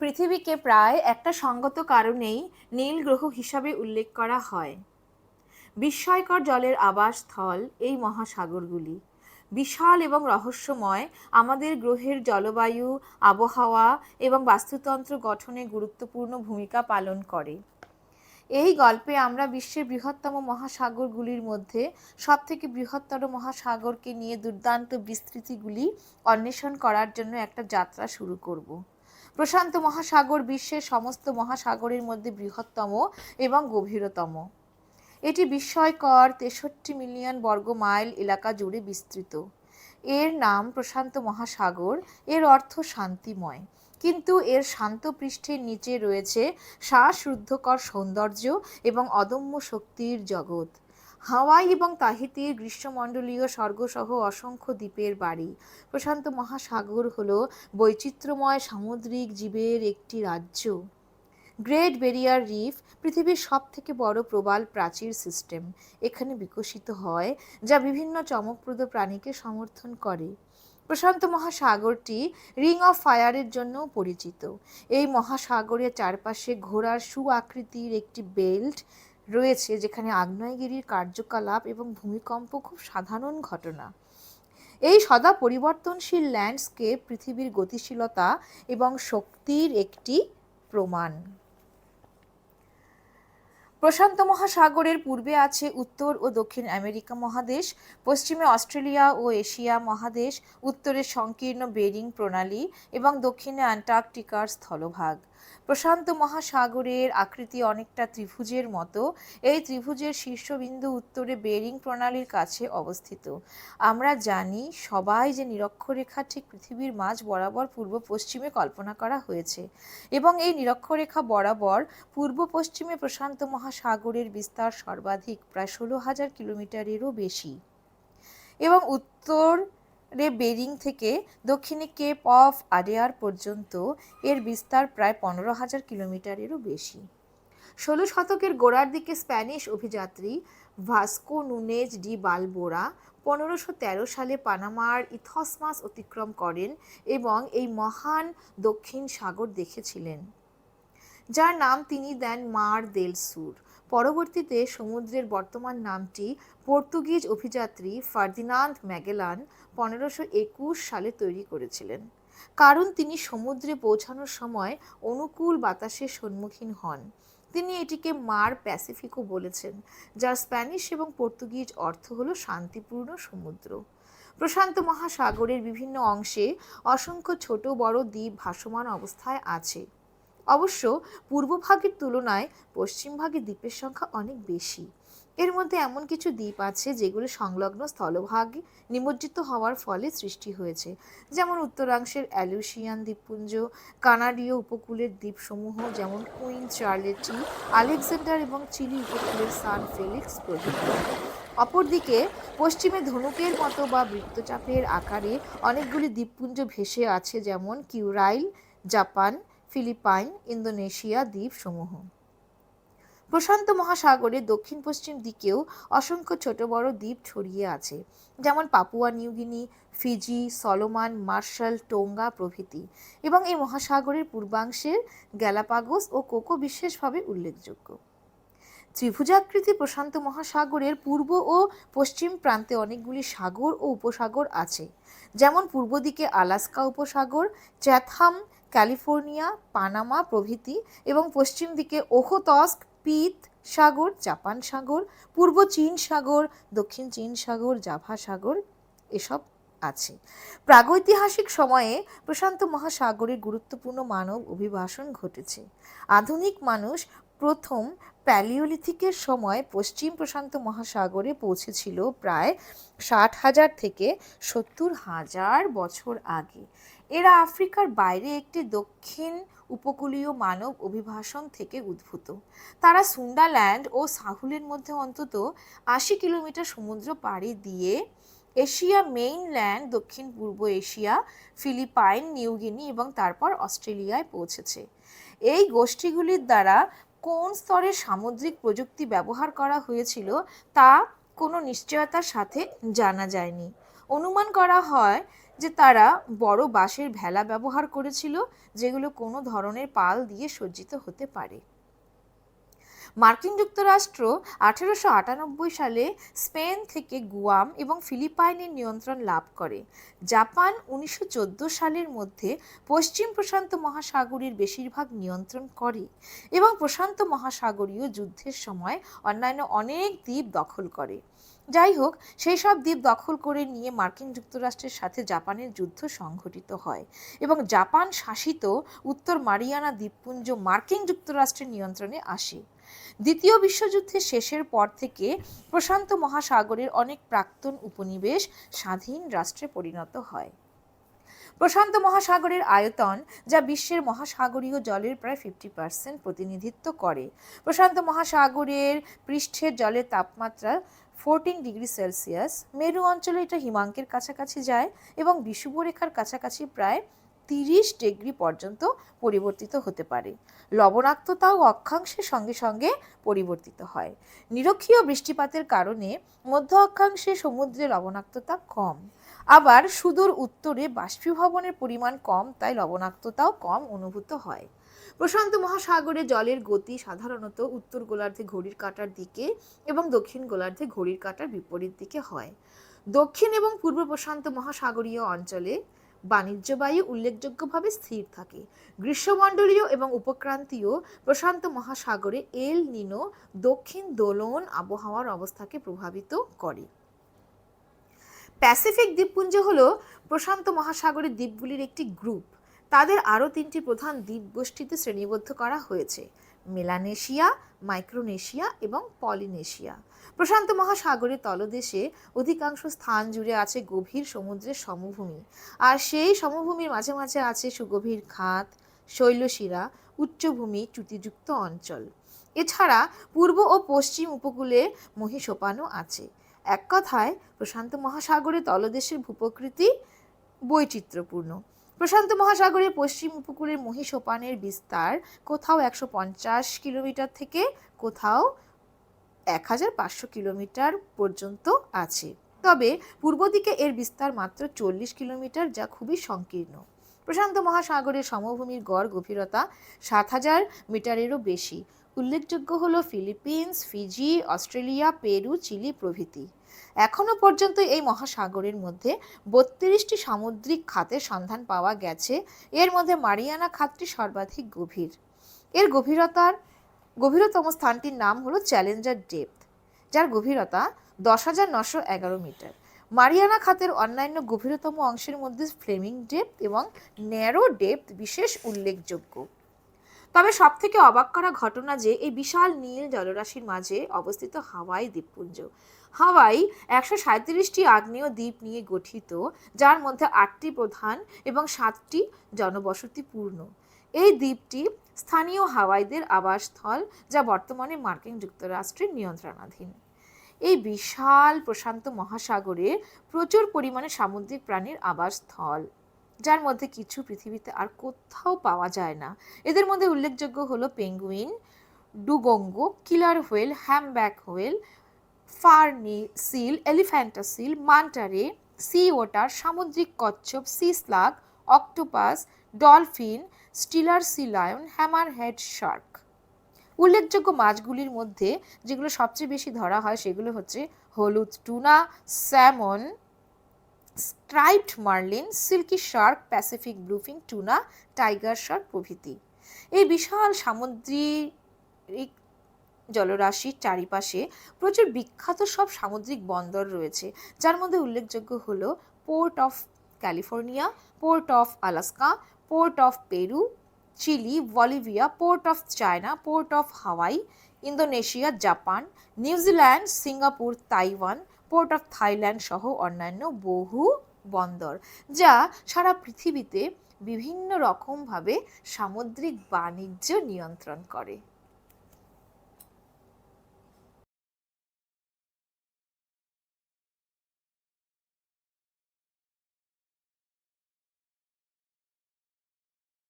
পৃথিবীকে প্রায় একটা সঙ্গত কারণেই নীল গ্রহ হিসাবে উল্লেখ করা হয়। বিস্ময়কর জলের আবাসস্থল এই মহাসাগরগুলি। বিশাল এবং রহস্যময় আমাদের গ্রহের জলবায়ু, আবহাওয়া এবং বাস্তুতন্ত্র গঠনে গুরুত্বপূর্ণ ভূমিকা পালন করে। এই গল্পে আমরা বিশ্বের বৃহত্তম মহাসাগরগুলির মধ্যে সবথেকে বৃহত্তর মহাসাগরকে নিয়ে দুর্দান্ত বিস্তৃতিগুলি অন্বেষণ করার জন্য একটা যাত্রা শুরু করব। প্রশান্ত মহাসাগর বিশ্বের সমস্ত মহাসাগরের মধ্যে বৃহত্তম এবং গভীরতম। এটি বিস্ময়কর ৬৩ মিলিয়ন বর্গ মাইল এলাকা জুড়ে বিস্তৃত। এর নাম প্রশান্ত মহাসাগর, এর অর্থ শান্তিময়। কিন্তু এর শান্ত পৃষ্ঠের নিচে রয়েছে শ্বাসরুদ্ধকর সৌন্দর্য এবং অদম্য শক্তির জগৎ। হাওয়াই এবং তাহিতির গ্রীষ্মমণ্ডলীয় স্বর্গসহ অসংখ্য দ্বীপের বাড়ি। প্রশান্ত মহাসাগর হল বৈচিত্র্যময় সামুদ্রিক জীবের একটি রাজ্য। গ্রেট ব্যারিয়ার রিফ পৃথিবীর সবথেকে বড় প্রবাল প্রাচীর সিস্টেম এখানে বিকশিত হয়, যা বিভিন্ন চমকপ্রদ প্রাণীকে সমর্থন করে। প্রশান্ত মহাসাগরটি রিং অফ ফায়ারের জন্যও পরিচিত। এই মহাসাগরের চারপাশে ঘোড়ার আকৃতির একটি বেল্ট রয়েছে, যেখানে আগ্নেয়গিরির কার্যকলাপ এবং ভূমিকম্প খুব সাধারণ ঘটনা। এই সদা পরিবর্তনশীল ল্যান্ডস্কেপ পৃথিবীর গতিশীলতা এবং শক্তির একটি প্রমাণ। প্রশান্ত মহাসাগরের পূর্বে আছে উত্তর ও দক্ষিণ আমেরিকা মহাদেশ, পশ্চিমে অস্ট্রেলিয়া ও এশিয়া মহাদেশ, উত্তরে সংকীর্ণ বেরিং প্রণালী এবং দক্ষিণে অ্যান্টার্কটিকার স্থলভাগ। প্রশান্ত মহাসাগরের আকৃতি অনেকটা ত্রিভুজের মতো। এই ত্রিভুজের শীর্ষবিন্দু উত্তরে বেরিং প্রণালীর কাছে অবস্থিত। আমরা জানি সবাই যে নিরক্ষরেখা ঠিক পৃথিবীর মাঝ বরাবর পূর্ব পশ্চিমে কল্পনা করা হয়েছে এবং এই নিরক্ষরেখা বরাবর পূর্ব পশ্চিমে প্রশান্ত মহাসাগরের বিস্তার সর্বাধিক, প্রায় ১৬,০০০ কিলোমিটারেরও বেশি, এবং উত্তরে বেরিং থেকে দক্ষিণে কেপ অফ আডেয়ার পর্যন্ত এর বিস্তার প্রায় ১৫,০০০ কিলোমিটারেরও বেশি। ১৬ শতকের গোড়ার দিকে স্প্যানিশ অভিযাত্রী ভাস্কো নুনেজ ডি বালবোরা ১৫১৩ সালে পানামার ইথমস অতিক্রম করেন এবং এই মহান দক্ষিণ সাগর দেখেছিলেন, যার নাম তিনি দেন মার দেল সুর। পরবর্তীতে সমুদ্রের বর্তমান নামটি পর্তুগিজ অভিযাত্রী ফার্দিনান্দ ম্যাগেলান ১৫২১ সালে তৈরি করেছিলেন, কারণ তিনি সমুদ্রে পৌঁছানোর সময় অনুকূল বাতাসের সম্মুখীন হন। তিনি এটিকে মার প্যাসিফিকও বলেছেন, যার স্প্যানিশ এবং পর্তুগিজ অর্থ হল শান্তিপূর্ণ সমুদ্র। প্রশান্ত মহাসাগরের বিভিন্ন অংশে অসংখ্য ছোট বড় দ্বীপ ভাসমান অবস্থায় আছে। অবশ্য পূর্বভাগের তুলনায় পশ্চিমভাগে দ্বীপের সংখ্যা অনেক বেশি। এর মধ্যে এমন কিছু দ্বীপ আছে যেগুলো সংলগ্ন স্থলভাগে নিমজ্জিত হওয়ার ফলে সৃষ্টি হয়েছে, যেমন উত্তরাংশের অ্যালুসিয়ান দ্বীপপুঞ্জ, কানাডীয় উপকূলের দ্বীপসমূহ যেমন কুইন চার্লেটি, আলেকজান্ডার এবং চিলি উপকূলের সান ফেলিক্স প্রভৃতি। অপরদিকে পশ্চিমে ধনুকের মতো বা বৃত্তচাপের আকারে অনেকগুলি দ্বীপপুঞ্জ ভেসে আছে, যেমন কিউরাইল, জাপান, ফিলিপাইন, ইন্দোনেশিয়া দ্বীপসমূহ। প্রশান্ত মহাসাগরের দক্ষিণ পশ্চিম দিকেও অসংখ্য ছোট বড় দ্বীপ ছড়িয়ে আছে, যেমন Papua New Guinea, Fiji, Solomon, Marshall, Tonga প্রভৃতি, এবং এই মহাসাগরের পূর্বাংশের গ্যালাপাগোস ও কোকো বিশেষভাবে উল্লেখযোগ্য। ত্রিভুজাকৃতি প্রশান্ত মহাসাগরের পূর্ব ও পশ্চিম প্রান্তে অনেকগুলি সাগর ও উপসাগর আছে, যেমন পূর্ব দিকে আলাস্কা উপসাগর, চ্যাথহাম, ক্যালিফোর্নিয়া, পানামা প্রভৃতি, এবং পশ্চিম দিকে ওখোতস্ক, পিত সাগর, জাপান সাগর, পূর্ব চীন সাগর, দক্ষিণ চীন সাগর, জাভা সাগর এসব আছে। প্রাগৈতিহাসিক সময়ে প্রশান্ত মহাসাগরে গুরুত্বপূর্ণ মানব অভিবাসন ঘটেছে। আধুনিক মানুষ প্রথম প্যালিওলিথিকের সময় পশ্চিম প্রশান্ত মহাসাগরে পৌঁছেছিল প্রায় ৬০,০০০ থেকে ৭০,০০০ বছর আগে। এরা আফ্রিকার বাইরে একটি দক্ষিণ উপকূলীয় মানব অভিবাসন থেকে উদ্ভূত। তারা সুন্ডাল্যান্ড ও সাহুলের মধ্যে অন্তত ৮০ কিলোমিটার সমুদ্র পাড়ি দিয়ে এশিয়া মেইনল্যান্ড, দক্ষিণ পূর্ব এশিয়া, ফিলিপাইন, নিউগিনি এবং তারপর অস্ট্রেলিয়ায় পৌঁছেছে। এই গোষ্ঠীগুলির দ্বারা কোন স্তরের সামুদ্রিক প্রযুক্তি ব্যবহার করা হয়েছিল তা কোনো নিশ্চয়তার সাথে জানা যায়নি। অনুমান করা হয় যে তারা বড় বাঁশের ভেলা ব্যবহার করেছিল, যেগুলো কোনো ধরনের পাল দিয়ে সজ্জিত হতে পারে। মার্কিন যুক্তরাষ্ট্র 1898 সালে স্পেন থেকে গুয়াম এবং ফিলিপাইনের নিয়ন্ত্রণ লাভ করে। জাপান 1914 সালের মধ্যে পশ্চিম প্রশান্ত মহাসাগরের বেশিরভাগ নিয়ন্ত্রণ করে এবং প্রশান্ত মহাসাগরীয় যুদ্ধের সময় অন্যান্য অনেক দ্বীপ দখল করে। যাই হোক, সেই সব দ্বীপ দখল করে নিয়ে মার্কিন যুক্তরাষ্ট্রের সাথে জাপানের যুদ্ধ সংঘটিত হয় এবং জাপান শাসিত উত্তর মারিয়ানা দ্বীপপুঞ্জ মার্কিন যুক্তরাষ্ট্রের নিয়ন্ত্রণে আসে। দ্বিতীয় বিশ্বযুদ্ধের শেষের পর থেকে প্রশান্ত মহাসাগরের অনেক প্রাক্তন উপনিবেশ স্বাধীন রাষ্ট্রে পরিণত হয়। প্রশান্ত মহাসাগরের আয়তন, যা বিশ্বের মহাসাগরীয় জলের প্রায় 50% প্রতিনিধিত্ব করে। প্রশান্ত মহাসাগরের পৃষ্ঠের জলের তাপমাত্রা 14 ডিগ্রি সেলসিয়াস। মেরু অঞ্চলে এটা হিমাঙ্কের কাছাকাছি যায় এবং বিষুবরেখার কাছাকাছি প্রায় 30 ডিগ্রি পর্যন্ত পরিবর্তিত হতে পারে। লবণাক্ততাও অক্ষাংশের সঙ্গে সঙ্গে পরিবর্তিত হয়। নিরক্ষীয় বৃষ্টিপাতের কারণে মধ্য অক্ষাংশে সমুদ্রে লবণাক্ততা কম। আবার সুদূর উত্তরে বাষ্পীভবনের পরিমাণ কম, তাই লবণাক্ততাও কম অনুভূত হয়। প্রশান্ত মহাসাগরে জলের গতি সাধারণত উত্তর গোলার্ধে ঘড়ির কাঁটার দিকে এবং দক্ষিণ গোলার্ধে ঘড়ির কাঁটার বিপরীত দিকে হয়। দক্ষিণ এবং পূর্ব প্রশান্ত মহাসাগরীয় অঞ্চলে বাণিজ্য বায়ু উল্লেখযোগ্যভাবে স্থির থাকে। গ্রীষ্মমণ্ডলীয় এবং উপক্রান্তীয় প্রশান্ত মহাসাগরে এল নিনো দক্ষিণ দোলন আবহাওয়ার অবস্থাকে প্রভাবিত করে। প্যাসিফিক দ্বীপপুঞ্জ হল প্রশান্ত মহাসাগরের দ্বীপগুলির একটি গ্রুপ। তাদের আরও 3টি প্রধান দ্বীপগোষ্ঠীতে শ্রেণীবদ্ধ করা হয়েছে: মেলানেশিয়া, মাইক্রোনেশিয়া এবং পলিনেশিয়া। প্রশান্ত মহাসাগরের তলদেশে অধিকাংশ স্থান জুড়ে আছে গভীর সমুদ্রের সমভূমি, আর সেই সমভূমির মাঝে মাঝে আছে সুগভীর খাত, শৈলশিরা, উচ্চভূমি, চ্যুতিযুক্ত অঞ্চল। এছাড়া পূর্ব ও পশ্চিম উপকূলে মহীসোপানও আছে। এক কথায় প্রশান্ত মহাসাগরের তলদেশের ভূপ্রকৃতি বৈচিত্র্যপূর্ণ। প্রশান্ত মহাসাগরের পশ্চিম উপকূলের মহীসোপানের বিস্তার কোথাও 150 কিলোমিটার থেকে কোথাও 1500 কিলোমিটার পর্যন্ত আছে। তবে পূর্ব দিকে এর বিস্তার মাত্র 40 কিলোমিটার, যা খুবই সংকীর্ণ। প্রশান্ত মহাসাগরের সমভূমির গড় গভীরতা 7000 মিটারেরও বেশি। উল্লেখযোগ্য হল Philippines, Fiji, Australia, Peru, Chile প্রভৃতি। এখনো পর্যন্ত এই মহাসাগরের মধ্যে 32টি সামুদ্রিক খাতের সন্ধান পাওয়া গেছে। এর মধ্যে মারিয়ানা খাতটি সর্বাধিক গভীর। এর গভীরতম স্থানটির নাম হলো চ্যালেঞ্জার ডেপথ, যার গভীরতা 10,911 মিটার। মারিয়ানা খাতের অন্যান্য গভীরতম অংশের মধ্যে ফ্লেমিং ডেপথ এবং ন্যারো ডেপথ বিশেষ উল্লেখযোগ্য। তবে সবথেকে অবাক করা ঘটনা যে এই বিশাল নীল জলরাশির মাঝে অবস্থিত হাওয়াই দ্বীপপুঞ্জ। হাওয়াই 137টি আগ্নেয় দ্বীপ নিয়ে গঠিত, যার মধ্যে 8টি প্রধান এবং 7টি জনবসতিপূর্ণ। এই দ্বীপটি স্থানীয় হাওয়াইদের আবাসস্থল, যা বর্তমানে মার্কিন যুক্তরাষ্ট্রের নিয়ন্ত্রণাধীন। এই বিশাল প্রশান্ত মহাসাগরে প্রচুর পরিমাণে সামুদ্রিক প্রাণীর আবাসস্থল, যার মধ্যে কিছু পৃথিবীতে আর কোথাও পাওয়া যায় না। এদের মধ্যে উল্লেখযোগ্য হলো penguin, dugong, killer whale, humpback whale, ফার্নি seal, elephant seal, manta ray, sea otter, সামুদ্রিক কচ্ছপ, sea slug, octopus, dolphin, Steller sea lion, hammerhead shark. উল্লেখযোগ্য মাছগুলির মধ্যে যেগুলো সবচেয়ে বেশি ধরা হয় সেগুলো হচ্ছে হলুদ tuna, salmon, striped marlin, silky shark, Pacific bluefin tuna, tiger shark প্রভৃতি। এই বিশাল সামুদ্রিক জলরাশির চারিপাশে প্রচুর বিখ্যাত সব সামুদ্রিক বন্দর রয়েছে, যার মধ্যে উল্লেখযোগ্য হলো port of California, port of Alaska, port of Peru, Chile, Bolivia, port of China, port of Hawaii, Indonesia, Japan, New Zealand, Singapore, Taiwan, port of Thailand সহ অন্যান্য বহু বন্দর, যা সারা পৃথিবীতে বিভিন্ন রকমভাবে সামুদ্রিক বাণিজ্য নিয়ন্ত্রণ করে।